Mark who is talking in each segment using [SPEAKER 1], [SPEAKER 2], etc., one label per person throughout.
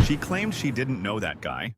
[SPEAKER 1] She claimed she didn't know that guy,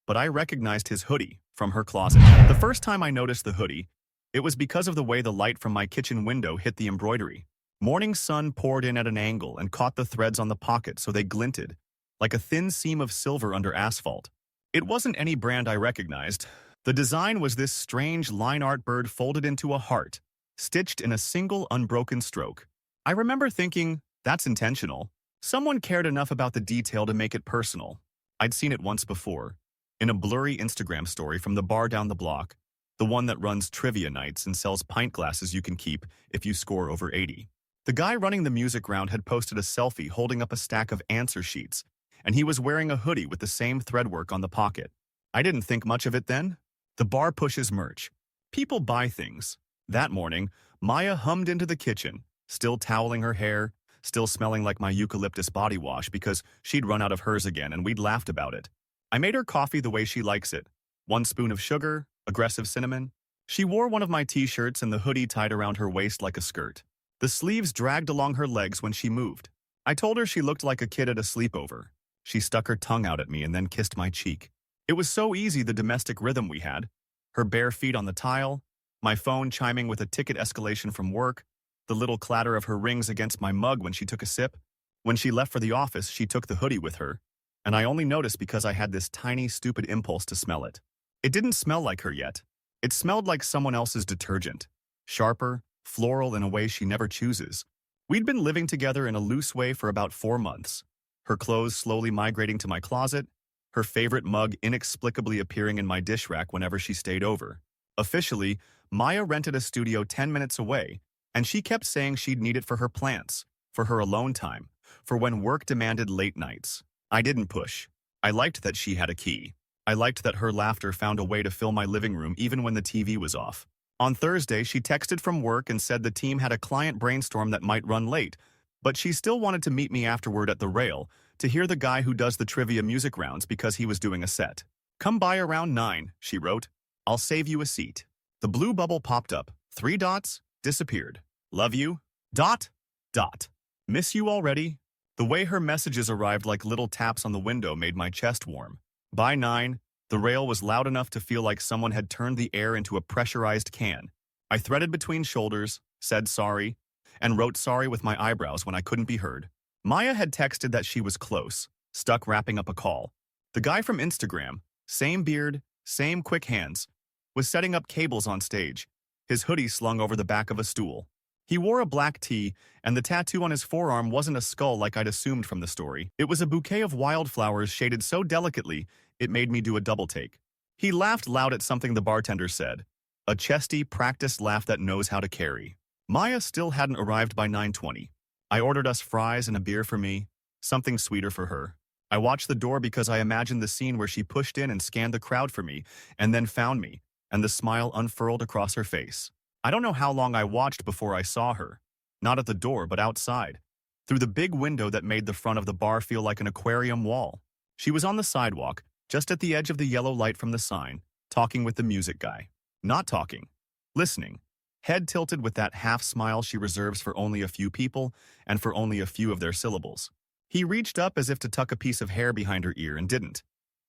[SPEAKER 1] but I recognized his hoodie from her closet. The first time I noticed the hoodie, it was because of the way the light from my kitchen window hit the embroidery. Morning sun poured in at an angle and caught the threads on the pocket so they glinted, like a thin seam of silver under asphalt. It wasn't any brand I recognized. The design was this strange line art bird folded into a heart, stitched in a single unbroken stroke. I remember thinking, that's intentional. Someone cared enough about the detail to make it personal. I'd seen it once before, in a blurry Instagram story from the bar down the block, the one that runs trivia nights and sells pint glasses you can keep if you score over 80. The guy running the music round had posted a selfie holding up a stack of answer sheets, and he was wearing a hoodie with the same threadwork on the pocket. I didn't think much of it then. The bar pushes merch. People buy things. That morning, Maya hummed into the kitchen, still toweling her hair, still smelling like my eucalyptus body wash because she'd run out of hers again and we'd laughed about it. I made her coffee the way she likes it. 1 spoon of sugar, aggressive cinnamon. She wore one of my t-shirts and the hoodie tied around her waist like a skirt. The sleeves dragged along her legs when she moved. I told her she looked like a kid at a sleepover. She stuck her tongue out at me and then kissed my cheek. It was so easy, the domestic rhythm we had. Her bare feet on the tile, my phone chiming with a ticket escalation from work, the little clatter of her rings against my mug when she took a sip. When she left for the office, she took the hoodie with her, and I only noticed because I had this tiny, stupid impulse to smell it. It didn't smell like her yet. It smelled like someone else's detergent. Sharper, floral in a way she never chooses. We'd been living together in a loose way for about 4 months. Her clothes slowly migrating to my closet, her favorite mug inexplicably appearing in my dish rack whenever she stayed over. Officially, Maya rented a studio 10 minutes away, and she kept saying she'd need it for her plants, for her alone time, for when work demanded late nights. I didn't push. I liked that she had a key. I liked that her laughter found a way to fill my living room even when the TV was off. On Thursday, she texted from work and said the team had a client brainstorm that might run late, but she still wanted to meet me afterward at the Rail to hear the guy who does the trivia music rounds because he was doing a set. Come by around 9, she wrote. I'll save you a seat. The blue bubble popped up. 3 dots, disappeared. Love you. ... Miss you already. The way her messages arrived like little taps on the window made my chest warm. By 9, the Rail was loud enough to feel like someone had turned the air into a pressurized can. I threaded between shoulders, said sorry, and wrote sorry with my eyebrows when I couldn't be heard. Maya had texted that she was close, stuck wrapping up a call. The guy from Instagram, same beard, same quick hands, was setting up cables on stage, his hoodie slung over the back of a stool. He wore a black tee, and the tattoo on his forearm wasn't a skull like I'd assumed from the story. It was a bouquet of wildflowers shaded so delicately, it made me do a double take. He laughed loud at something the bartender said, a chesty, practiced laugh that knows how to carry. Maya still hadn't arrived by 9:20. I ordered us fries and a beer for me, something sweeter for her. I watched the door because I imagined the scene where she pushed in and scanned the crowd for me, and then found me, and the smile unfurled across her face. I don't know how long I watched before I saw her. Not at the door, but outside, through the big window that made the front of the bar feel like an aquarium wall. She was on the sidewalk, just at the edge of the yellow light from the sign, talking with the music guy. Not talking. Listening. Head tilted with that half smile she reserves for only a few people and for only a few of their syllables. He reached up as if to tuck a piece of hair behind her ear and didn't.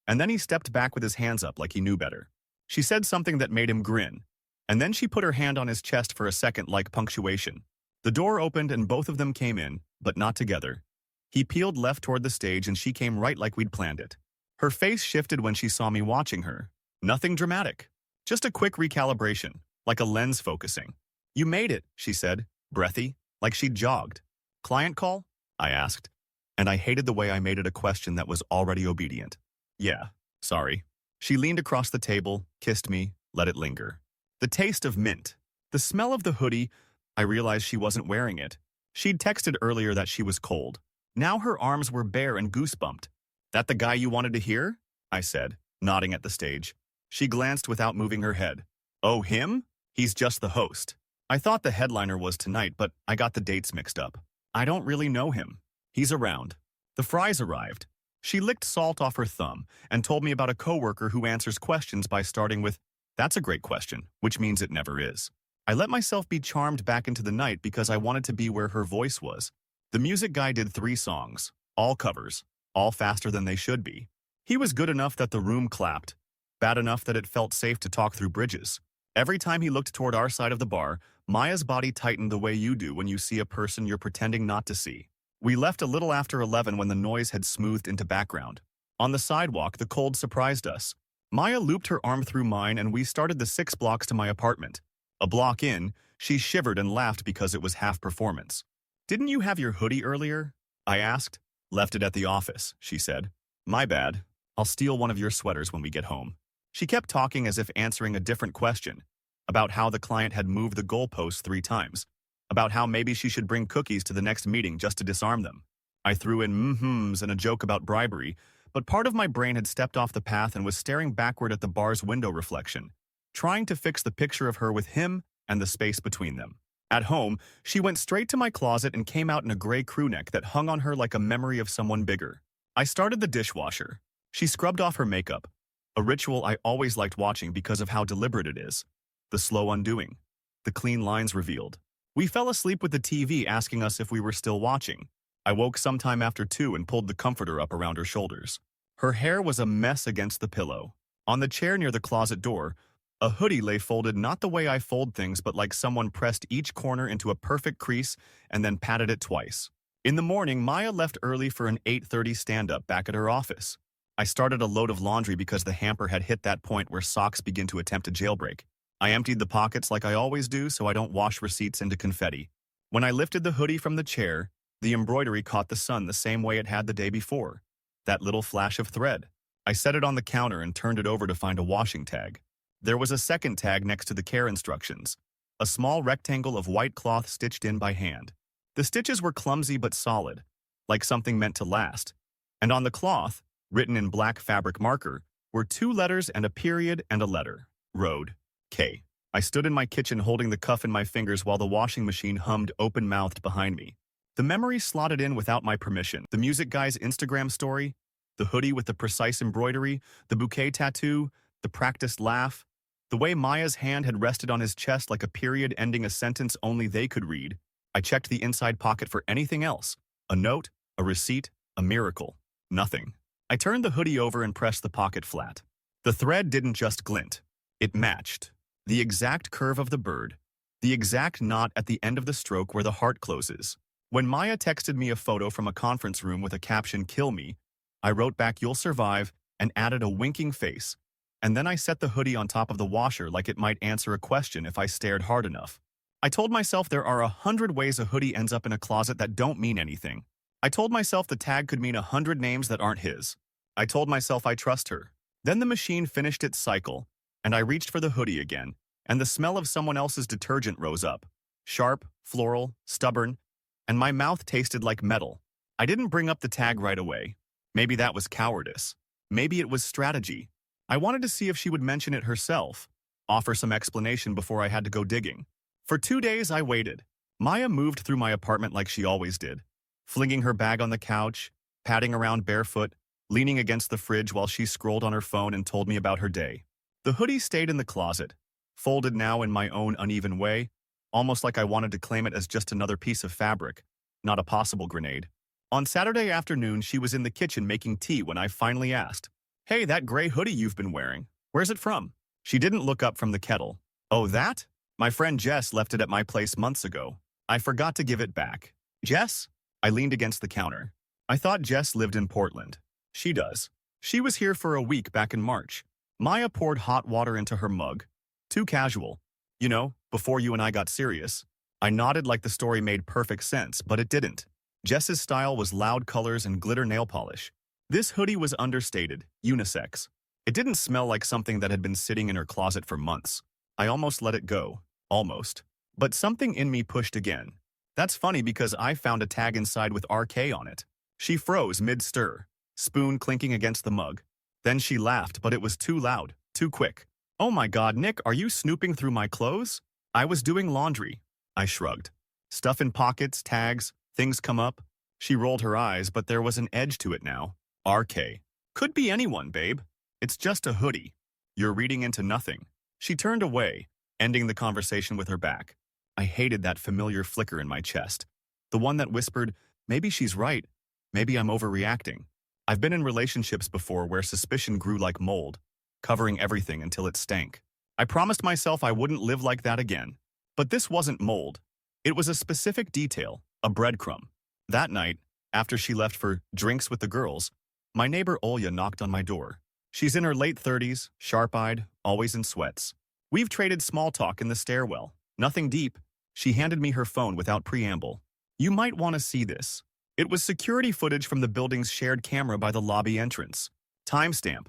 [SPEAKER 1] And then he stepped back with his hands up like he knew better. She said something that made him grin, and then she put her hand on his chest for a second like punctuation. The door opened and both of them came in, but not together. He peeled left toward the stage and she came right like we'd planned it. Her face shifted when she saw me watching her. Nothing dramatic. Just a quick recalibration, like a lens focusing. You made it, she said, breathy, like she'd jogged. Client call? I asked, and I hated the way I made it a question that was already obedient. Yeah, sorry. She leaned across the table, kissed me, let it linger. The taste of mint. The smell of the hoodie. I realized she wasn't wearing it. She'd texted earlier that she was cold. Now her arms were bare and goosebumped. That the guy you wanted to hear? I said, nodding at the stage. She glanced without moving her head. Oh, him? He's just the host. I thought the headliner was tonight, but I got the dates mixed up. I don't really know him. He's around. The fries arrived. She licked salt off her thumb and told me about a coworker who answers questions by starting with, "That's a great question," which means it never is. I let myself be charmed back into the night because I wanted to be where her voice was. The music guy did 3 songs, all covers, all faster than they should be. He was good enough that the room clapped, bad enough that it felt safe to talk through bridges. Every time he looked toward our side of the bar, Maya's body tightened the way you do when you see a person you're pretending not to see. We left a little after 11 when the noise had smoothed into background. On the sidewalk, the cold surprised us. Maya looped her arm through mine and we started the 6 blocks to my apartment. A block in, she shivered and laughed because it was half performance. "Didn't you have your hoodie earlier?" I asked. "Left it at the office," she said. "My bad. I'll steal one of your sweaters when we get home." She kept talking as if answering a different question, about how the client had moved the goalposts 3 times, about how maybe she should bring cookies to the next meeting just to disarm them. I threw in mm-hms and a joke about bribery, but part of my brain had stepped off the path and was staring backward at the bar's window reflection, trying to fix the picture of her with him and the space between them. At home, she went straight to my closet and came out in a gray crewneck that hung on her like a memory of someone bigger. I started the dishwasher. She scrubbed off her makeup, a ritual I always liked watching because of how deliberate it is. The slow undoing, the clean lines revealed. We fell asleep with the TV asking us if we were still watching. I woke sometime after 2 and pulled the comforter up around her shoulders. Her hair was a mess against the pillow. On the chair near the closet door, a hoodie lay folded not the way I fold things but like someone pressed each corner into a perfect crease and then patted it twice. In the morning, Maya left early for an 8:30 stand-up back at her office. I started a load of laundry because the hamper had hit that point where socks begin to attempt a jailbreak. I emptied the pockets like I always do so I don't wash receipts into confetti. When I lifted the hoodie from the chair, the embroidery caught the sun the same way it had the day before. That little flash of thread. I set it on the counter and turned it over to find a washing tag. There was a second tag next to the care instructions, a small rectangle of white cloth stitched in by hand. The stitches were clumsy but solid, like something meant to last. And on the cloth, written in black fabric marker, were 2 letters and a period and a letter. Road. K. I stood in my kitchen holding the cuff in my fingers while the washing machine hummed open-mouthed behind me. The memory slotted in without my permission. The music guy's Instagram story, the hoodie with the precise embroidery, the bouquet tattoo, the practiced laugh, the way Maya's hand had rested on his chest like a period ending a sentence only they could read. I checked the inside pocket for anything else. A note, a receipt, a miracle. Nothing. I turned the hoodie over and pressed the pocket flat. The thread didn't just glint. It matched. The exact curve of the bird. The exact knot at the end of the stroke where the heart closes. When Maya texted me a photo from a conference room with a caption, "Kill me," I wrote back, "You'll survive," and added a winking face. And then I set the hoodie on top of the washer like it might answer a question if I stared hard enough. I told myself there are 100 ways a hoodie ends up in a closet that don't mean anything. I told myself the tag could mean 100 names that aren't his. I told myself I trust her. Then the machine finished its cycle, and I reached for the hoodie again, and the smell of someone else's detergent rose up. Sharp, floral, stubborn, and my mouth tasted like metal. I didn't bring up the tag right away. Maybe that was cowardice. Maybe it was strategy. I wanted to see if she would mention it herself, offer some explanation before I had to go digging. For 2 days, I waited. Maya moved through my apartment like she always did, flinging her bag on the couch, padding around barefoot, leaning against the fridge while she scrolled on her phone and told me about her day. The hoodie stayed in the closet, folded now in my own uneven way, almost like I wanted to claim it as just another piece of fabric, not a possible grenade. On Saturday afternoon, she was in the kitchen making tea when I finally asked, "Hey, that gray hoodie you've been wearing, where's it from?" She didn't look up from the kettle. "Oh, that? My friend Jess left it at my place months ago. I forgot to give it back." "Jess?" I leaned against the counter. I thought Jess lived in Portland. She does. She was here for a week back in March. Maya poured hot water into her mug. Too casual. You know, before you and I got serious. I nodded like the story made perfect sense, but it didn't. Jess's style was loud colors and glitter nail polish. This hoodie was understated, unisex. It didn't smell like something that had been sitting in her closet for months. I almost let it go. Almost. But something in me pushed again. That's funny because I found a tag inside with RK on it. She froze mid-stir, spoon clinking against the mug. Then she laughed, but it was too loud, too quick. "Oh my God, Nick, are you snooping through my clothes?" "I was doing laundry." I shrugged. "Stuff in pockets, tags, things come up." She rolled her eyes, but there was an edge to it now. "RK. Could be anyone, babe. It's just a hoodie. You're reading into nothing." She turned away, ending the conversation with her back. I hated that familiar flicker in my chest. The one that whispered, maybe she's right. Maybe I'm overreacting. I've been in relationships before where suspicion grew like mold, covering everything until it stank. I promised myself I wouldn't live like that again. But this wasn't mold. It was a specific detail, a breadcrumb. That night, after she left for drinks with the girls, my neighbor Olya knocked on my door. She's in her late 30s, sharp-eyed, always in sweats. We've traded small talk in the stairwell. Nothing deep. She handed me her phone without preamble. You might want to see this. It was security footage from the building's shared camera by the lobby entrance. Timestamp: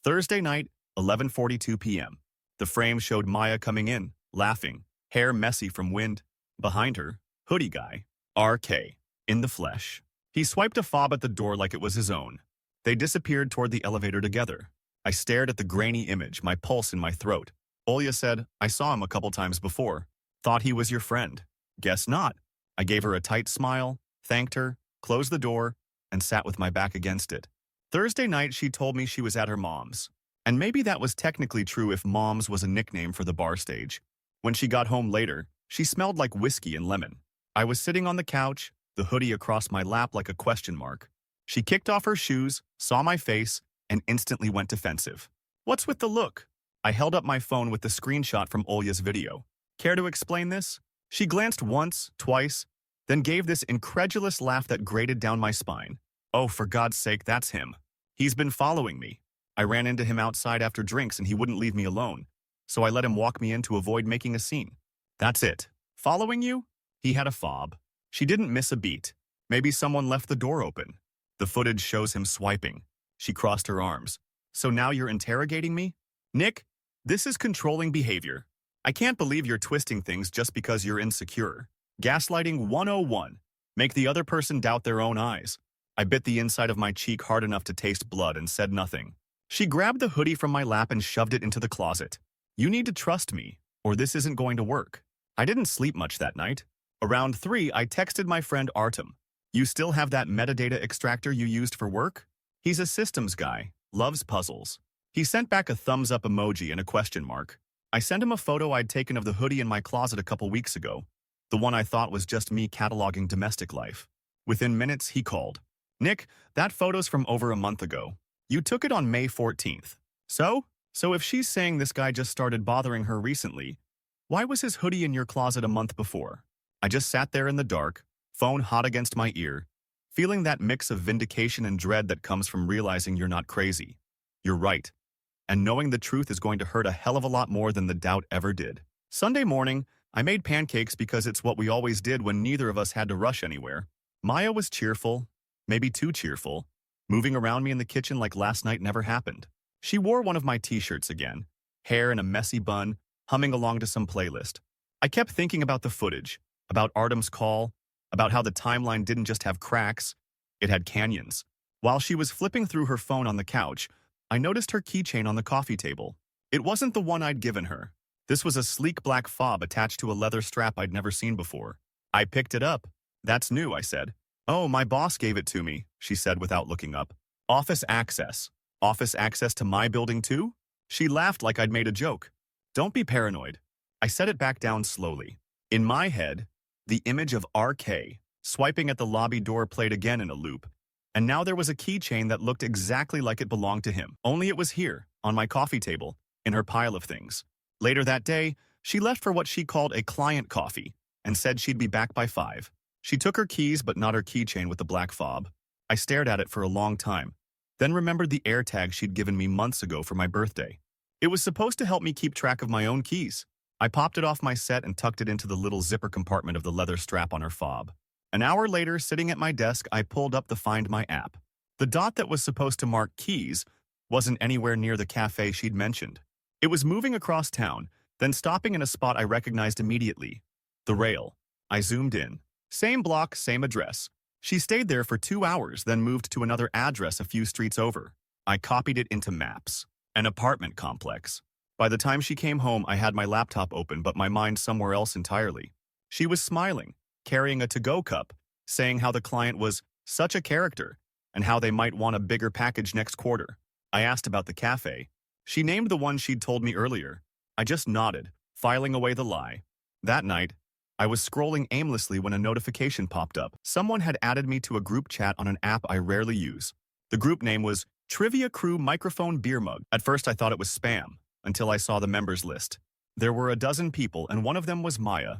[SPEAKER 1] Thursday night, 11:42 p.m. The frame showed Maya coming in, laughing, hair messy from wind. Behind her, Hoodie guy, RK, in the flesh. He swiped a fob at the door like it was his own. They disappeared toward the elevator together. I stared at the grainy image, my pulse in my throat. Olya said, I saw him a couple times before. Thought he was your friend. Guess not. I gave her a tight smile, thanked her, closed the door, and sat with my back against it. Thursday night, she told me she was at her mom's. And maybe that was technically true if mom's was a nickname for the bar stage. When she got home later, she smelled like whiskey and lemon. I was sitting on the couch, the hoodie across my lap like a question mark. She kicked off her shoes, saw my face, and instantly went defensive. What's with the look? I held up my phone with the screenshot from Olya's video. Care to explain this? She glanced once, twice, then gave this incredulous laugh that grated down my spine. Oh, for God's sake, that's him. He's been following me. I ran into him outside after drinks and he wouldn't leave me alone, so I let him walk me in to avoid making a scene. That's it. Following you? He had a fob. She didn't miss a beat. Maybe someone left the door open. The footage shows him swiping. She crossed her arms. So now you're interrogating me? Nick, this is controlling behavior. I can't believe you're twisting things just because you're insecure. Gaslighting 101. Make the other person doubt their own eyes. I bit the inside of my cheek hard enough to taste blood and said nothing. She grabbed the hoodie from my lap and shoved it into the closet. You need to trust me, or this isn't going to work. I didn't sleep much that night. Around 3, I texted my friend Artem. You still have that metadata extractor you used for work? He's a systems guy, loves puzzles. He sent back a thumbs up emoji and a question mark. I sent him a photo I'd taken of the hoodie in my closet a couple weeks ago, the one I thought was just me cataloging domestic life. Within minutes, he called. Nick, that photo's from over a month ago. You took it on May 14th. So if she's saying this guy just started bothering her recently, why was his hoodie in your closet a month before? I just sat there in the dark, phone hot against my ear, feeling that mix of vindication and dread that comes from realizing you're not crazy. You're right. And knowing the truth is going to hurt a hell of a lot more than the doubt ever did. Sunday morning, I made pancakes because it's what we always did when neither of us had to rush anywhere. Maya was cheerful, maybe too cheerful, moving around me in the kitchen like last night never happened. She wore one of my t-shirts again, hair in a messy bun, humming along to some playlist. I kept thinking about the footage, about Artem's call, about how the timeline didn't just have cracks, it had canyons. While she was flipping through her phone on the couch, I noticed her keychain on the coffee table. It wasn't the one I'd given her. This was a sleek black fob attached to a leather strap I'd never seen before. I picked it up. That's new, I said. Oh, my boss gave it to me, she said without looking up. Office access. Office access to my building too? She laughed like I'd made a joke. Don't be paranoid. I set it back down slowly. In my head, the image of RK swiping at the lobby door played again in a loop. And now there was a keychain that looked exactly like it belonged to him. Only it was here, on my coffee table, in her pile of things. Later that day, she left for what she called a client coffee and said she'd be back by 5. She took her keys but not her keychain with the black fob. I stared at it for a long time, then remembered the AirTag she'd given me months ago for my birthday. It was supposed to help me keep track of my own keys. I popped it off my set and tucked it into the little zipper compartment of the leather strap on her fob. An hour later, sitting at my desk, I pulled up the Find My app. The dot that was supposed to mark keys wasn't anywhere near the cafe she'd mentioned. It was moving across town, then stopping in a spot I recognized immediately. The Rail. I zoomed in. Same block, same address. She stayed there for 2 hours, then moved to another address a few streets over. I copied it into Maps. An apartment complex. By the time she came home, I had my laptop open, but my mind somewhere else entirely. She was smiling, carrying a to-go cup, saying how the client was such a character and how they might want a bigger package next quarter. I asked about the cafe. She named the one she'd told me earlier. I just nodded, filing away the lie. That night, I was scrolling aimlessly when a notification popped up. Someone had added me to a group chat on an app I rarely use. The group name was Trivia Crew Microphone Beer Mug. At first I thought it was spam, until I saw the members list. There were a dozen people and one of them was Maya,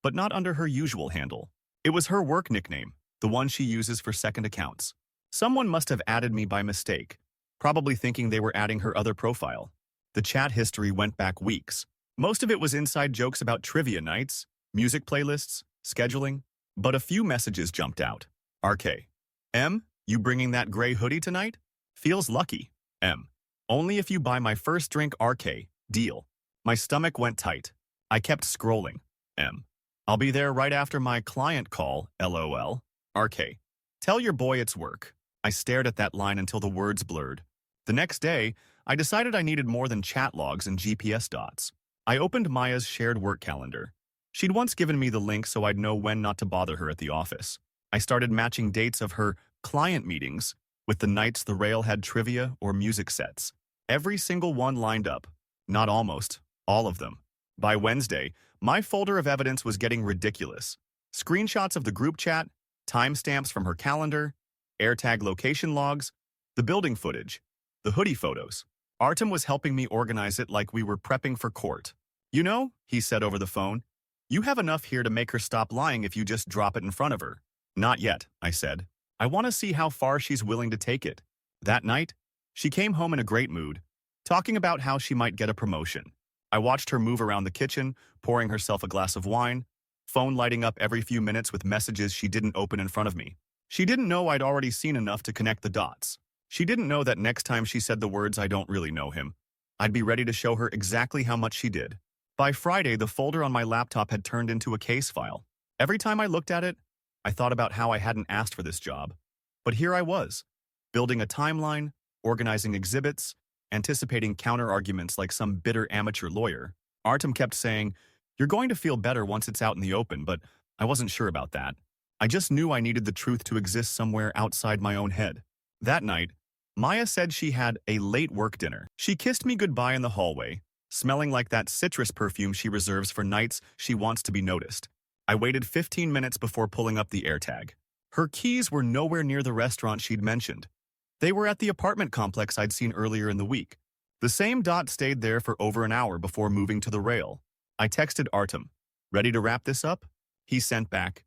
[SPEAKER 1] but not under her usual handle. It was her work nickname, the one she uses for second accounts. Someone must have added me by mistake, probably thinking they were adding her other profile. The chat history went back weeks. Most of it was inside jokes about trivia nights, music playlists, scheduling, but a few messages jumped out. RK. M, you bringing that gray hoodie tonight? Feels lucky. M. Only if you buy my first drink RK. Deal. My stomach went tight. I kept scrolling. M. I'll be there right after my client call, LOL. RK. Tell your boy it's work. I stared at that line until the words blurred. The next day, I decided I needed more than chat logs and GPS dots. I opened Maya's shared work calendar. She'd once given me the link so I'd know when not to bother her at the office. I started matching dates of her client meetings with the nights the rail had trivia or music sets. Every single one lined up. Not almost, all of them. By Wednesday, my folder of evidence was getting ridiculous. Screenshots of the group chat, timestamps from her calendar, AirTag location logs, the building footage, the hoodie photos. Artem was helping me organize it like we were prepping for court. You know, he said over the phone, you have enough here to make her stop lying if you just drop it in front of her. Not yet, I said. I want to see how far she's willing to take it. That night, she came home in a great mood, talking about how she might get a promotion. I watched her move around the kitchen, pouring herself a glass of wine, phone lighting up every few minutes with messages she didn't open in front of me. She didn't know I'd already seen enough to connect the dots. She didn't know that next time she said the words "I don't really know him," I'd be ready to show her exactly how much she did. By Friday, the folder on my laptop had turned into a case file. Every time I looked at it, I thought about how I hadn't asked for this job. But here I was, building a timeline, organizing exhibits, anticipating counter-arguments like some bitter amateur lawyer. Artem kept saying, "You're going to feel better once it's out in the open," but I wasn't sure about that. I just knew I needed the truth to exist somewhere outside my own head. That night, Maya said she had a late work dinner. She kissed me goodbye in the hallway, smelling like that citrus perfume she reserves for nights she wants to be noticed. I waited 15 minutes before pulling up the AirTag. Her keys were nowhere near the restaurant she'd mentioned. They were at the apartment complex I'd seen earlier in the week. The same dot stayed there for over an hour before moving to the rail. I texted Artem, "Ready to wrap this up?" He sent back,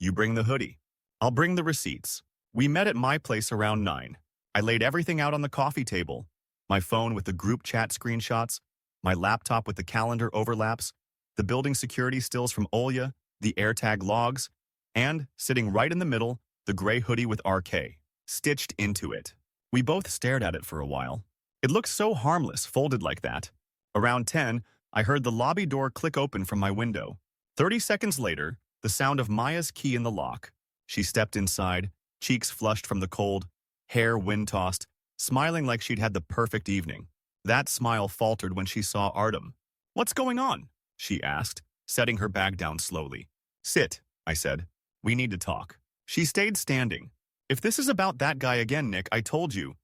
[SPEAKER 1] "You bring the hoodie. I'll bring the receipts." We met at my place around 9. I laid everything out on the coffee table. My phone with the group chat screenshots, my laptop with the calendar overlaps, the building security stills from Olya, the AirTag logs, and, sitting right in the middle, the gray hoodie with RK, stitched into it. We both stared at it for a while. It looked so harmless, folded like that. Around 10, I heard the lobby door click open from my window. 30 seconds later, the sound of Maya's key in the lock. She stepped inside, cheeks flushed from the cold, hair wind-tossed, smiling like she'd had the perfect evening. That smile faltered when she saw Artem. "What's going on?" she asked, setting her bag down slowly. "Sit," I said. "We need to talk." She stayed standing. "If this is about that guy again, Nick, I told you."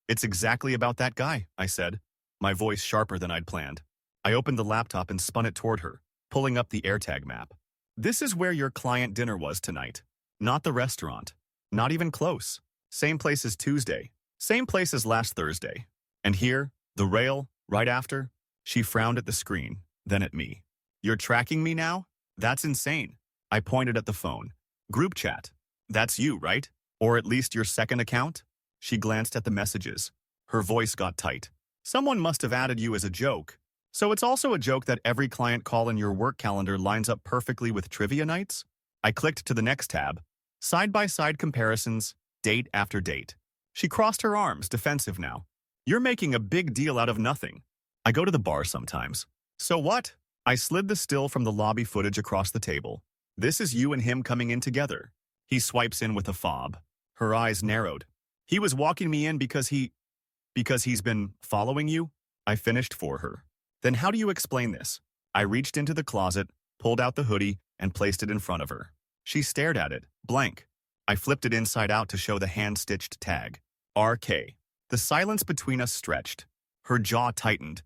[SPEAKER 1] "It's exactly about that guy," I said, my voice sharper than I'd planned. I opened the laptop and spun it toward her, pulling up the AirTag map. "This is where your client dinner was tonight. Not the restaurant. Not even close. Same place as Tuesday. Same place as last Thursday. And here, the rail, right after." She frowned at the screen, then at me. "You're tracking me now? That's insane." I pointed at the phone. "Group chat. That's you, right? Or at least your second account?" She glanced at the messages. Her voice got tight. "Someone must have added you as a joke. So it's also a joke that every client call in your work calendar lines up perfectly with trivia nights?" I clicked to the next tab. Side-by-side comparisons, date after date. She crossed her arms, defensive now. "You're making a big deal out of nothing. I go to the bar sometimes." "So what?" I slid the still from the lobby footage across the table. "This is you and him coming in together." He swipes in with a fob. Her eyes narrowed. "He was walking me in because he's been following you?" I finished for her. "Then how do you explain this?" I reached into the closet, pulled out the hoodie, and placed it in front of her. She stared at it, blank. I flipped it inside out to show the hand-stitched tag. RK. The silence between us stretched. Her jaw tightened.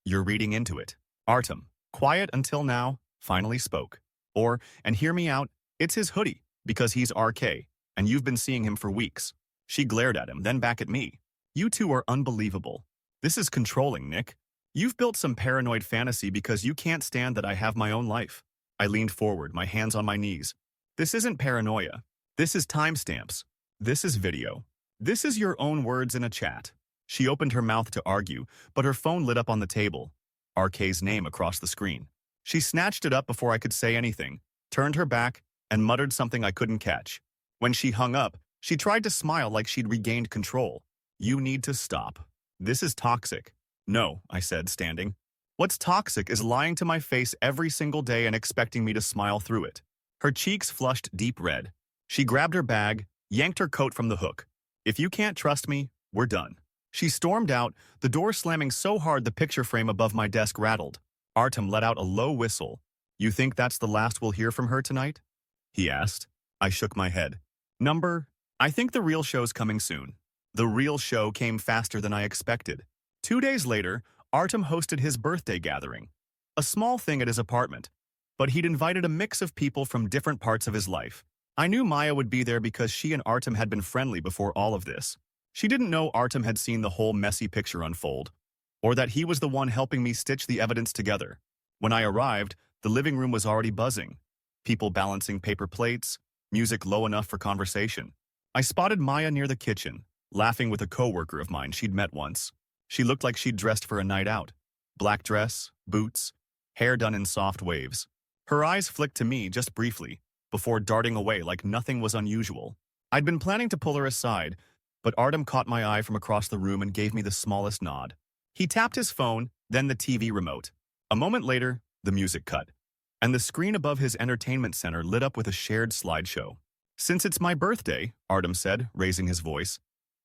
[SPEAKER 1] "You're reading into it." Artem, quiet until now, finally spoke. And hear me out, it's his hoodie, because he's RK, and you've been seeing him for weeks. She glared at him, then back at me. You two are unbelievable. This is controlling, Nick. You've built some paranoid fantasy because you can't stand that I have my own life. I leaned forward, my hands on my knees. This isn't paranoia. This is timestamps. This is video. This is your own words in a chat. She opened her mouth to argue, but her phone lit up on the table. RK's name across the screen. She snatched it up before I could say anything, turned her back, and muttered something I couldn't catch. When she hung up, she tried to smile like she'd regained control. You need to stop. This is toxic. No, I said, standing. What's toxic is lying to my face every single day and expecting me to smile through it. Her cheeks flushed deep red. She grabbed her bag, yanked her coat from the hook. If you can't trust me, we're done. She stormed out, the door slamming so hard the picture frame above my desk rattled. Artem let out a low whistle. You think that's the last we'll hear from her tonight? He asked. I shook my head. I think the real show's coming soon. The real show came faster than I expected. 2 days later, Artem hosted his birthday gathering. A small thing at his apartment, but he'd invited a mix of people from different parts of his life. I knew Maya would be there because she and Artem had been friendly before all of this. She didn't know Artem had seen the whole messy picture unfold, or that he was the one helping me stitch the evidence together. When I arrived, the living room was already buzzing. People balancing paper plates, music low enough for conversation. I spotted Maya near the kitchen, laughing with a coworker of mine she'd met once. She looked like she'd dressed for a night out. Black dress, boots, hair done in soft waves. Her eyes flicked to me just briefly, before darting away like nothing was unusual. I'd been planning to pull her aside, but Artem caught my eye from across the room and gave me the smallest nod. He tapped his phone, then the TV remote. A moment later, the music cut, and the screen above his entertainment center lit up with a shared slideshow. Since it's my birthday, Artem said, raising his voice,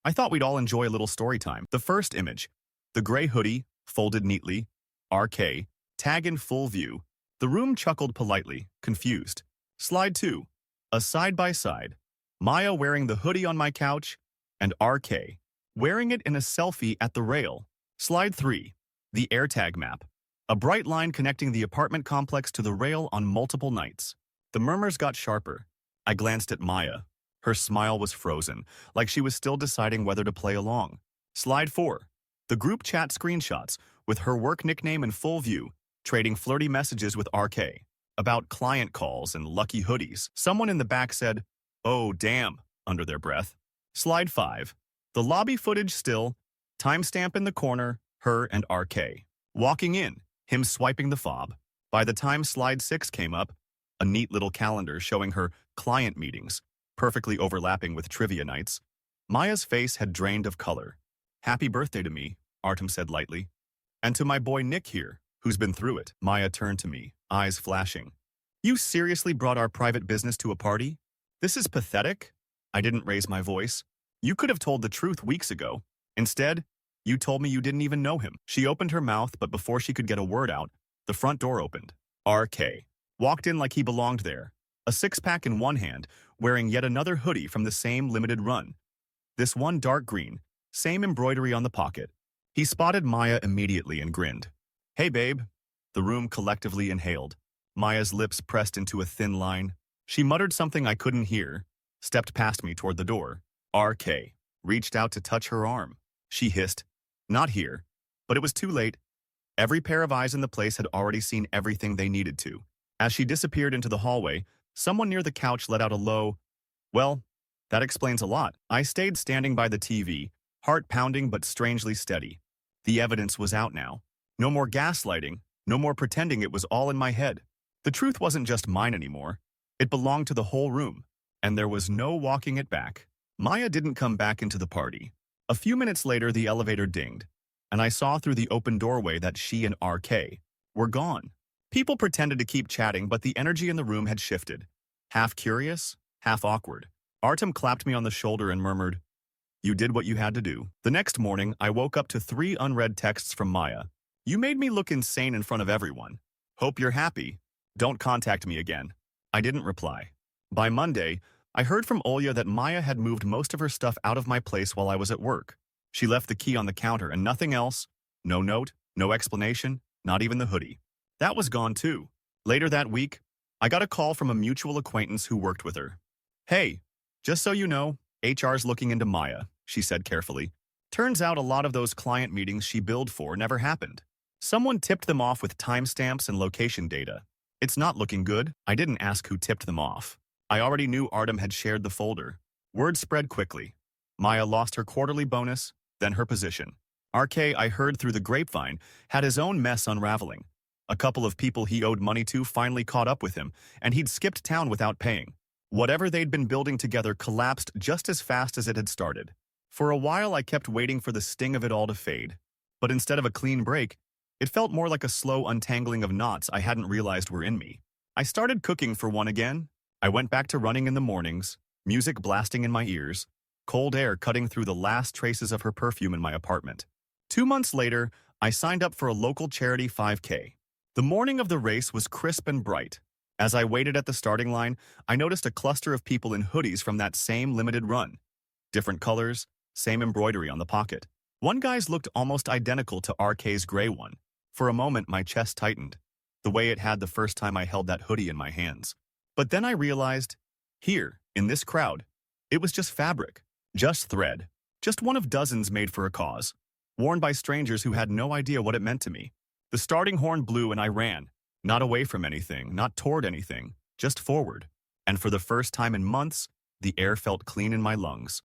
[SPEAKER 1] I thought we'd all enjoy a little story time. The first image, the gray hoodie, folded neatly, RK, tag in full view. The room chuckled politely, confused. Slide 2, a side-by-side. Maya wearing the hoodie on my couch, and RK, wearing it in a selfie at the rail. Slide 3, the AirTag map. A bright line connecting the apartment complex to the rail on multiple nights. The murmurs got sharper. I glanced at Maya. Her smile was frozen, like she was still deciding whether to play along. Slide 4, the group chat screenshots, with her work nickname in full view, trading flirty messages with RK. About client calls and lucky hoodies. Someone in the back said, "Oh, damn," under their breath. Slide 5. The lobby footage still, timestamp in the corner, her and RK. Walking in, him swiping the fob. By the time slide 6 came up, a neat little calendar showing her client meetings, perfectly overlapping with trivia nights. Maya's face had drained of color. Happy birthday to me, Artem said lightly. And to my boy Nick here, who's been through it. Maya turned to me, eyes flashing. You seriously brought our private business to a party? This is pathetic. I didn't raise my voice. You could have told the truth weeks ago. Instead, you told me you didn't even know him. She opened her mouth, but before she could get a word out, the front door opened. RK walked in like he belonged there, a six-pack in one hand, wearing yet another hoodie from the same limited run. This one dark green, same embroidery on the pocket. He spotted Maya immediately and grinned. Hey, babe. The room collectively inhaled. Maya's lips pressed into a thin line. She muttered something I couldn't hear, stepped past me toward the door. RK reached out to touch her arm. She hissed, not here. But it was too late. Every pair of eyes in the place had already seen everything they needed to. As she disappeared into the hallway, someone near the couch let out a low, well, that explains a lot. I stayed standing by the TV, heart pounding but strangely steady. The evidence was out now. No more gaslighting, no more pretending it was all in my head. The truth wasn't just mine anymore. It belonged to the whole room, and there was no walking it back. Maya didn't come back into the party. A few minutes later, the elevator dinged, and I saw through the open doorway that she and RK were gone. People pretended to keep chatting, but the energy in the room had shifted. Half curious, half awkward. Artem clapped me on the shoulder and murmured, You did what you had to do. The next morning, I woke up to 3 unread texts from Maya. You made me look insane in front of everyone. Hope you're happy. Don't contact me again. I didn't reply. By Monday, I heard from Olya that Maya had moved most of her stuff out of my place while I was at work. She left the key on the counter and nothing else. No note, no explanation, not even the hoodie. That was gone too. Later that week, I got a call from a mutual acquaintance who worked with her. Hey, just so you know, HR's looking into Maya, she said carefully. Turns out a lot of those client meetings she billed for never happened. Someone tipped them off with timestamps and location data. It's not looking good. I didn't ask who tipped them off. I already knew Artem had shared the folder. Word spread quickly. Maya lost her quarterly bonus, then her position. RK, I heard through the grapevine, had his own mess unraveling. A couple of people he owed money to finally caught up with him, and he'd skipped town without paying. Whatever they'd been building together collapsed just as fast as it had started. For a while, I kept waiting for the sting of it all to fade. But instead of a clean break, it felt more like a slow untangling of knots I hadn't realized were in me. I started cooking for one again. I went back to running in the mornings, music blasting in my ears, cold air cutting through the last traces of her perfume in my apartment. 2 months later, I signed up for a local charity 5K. The morning of the race was crisp and bright. As I waited at the starting line, I noticed a cluster of people in hoodies from that same limited run. Different colors, same embroidery on the pocket. One guy's looked almost identical to RK's gray one. For a moment, my chest tightened, the way it had the first time I held that hoodie in my hands. But then I realized, here, in this crowd, it was just fabric, just thread, just one of dozens made for a cause, worn by strangers who had no idea what it meant to me. The starting horn blew and I ran, not away from anything, not toward anything, just forward. And for the first time in months, the air felt clean in my lungs.